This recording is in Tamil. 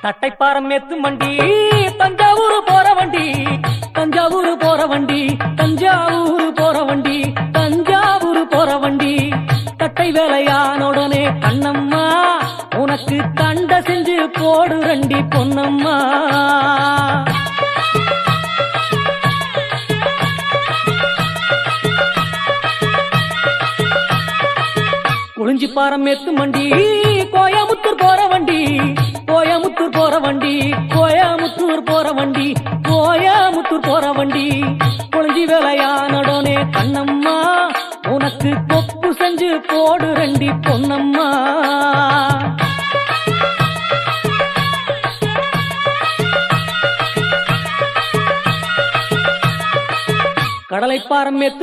தட்டைப்பாரம் மேத்து மண்டி தஞ்சாவூர் போற வண்டி தஞ்சாவூர் போற வண்டி தஞ்சாவூர் போற வண்டி தஞ்சாவூர் போற வண்டி தட்டை வேலையானோடனே கண்ணம்மா உனக்கு கண்ட செஞ்சு போடு ரண்டி பொன்னம்மா குறிஞ்சிப்பாரம் மேத்து மண்டி கோயமுத்தூர் போற வண்டி கோயமுத்தூர் போற வண்டி கோயமுத்தூர் போற வண்டி கோயமுத்தூர் போற வண்டி குறிஞ்சி வேலையானோடனே கண்ணம்மா உனக்கு கொப்பு செஞ்சு போடு ரண்டி பொன்னம்மா கடலைப்பாரம் மேத்து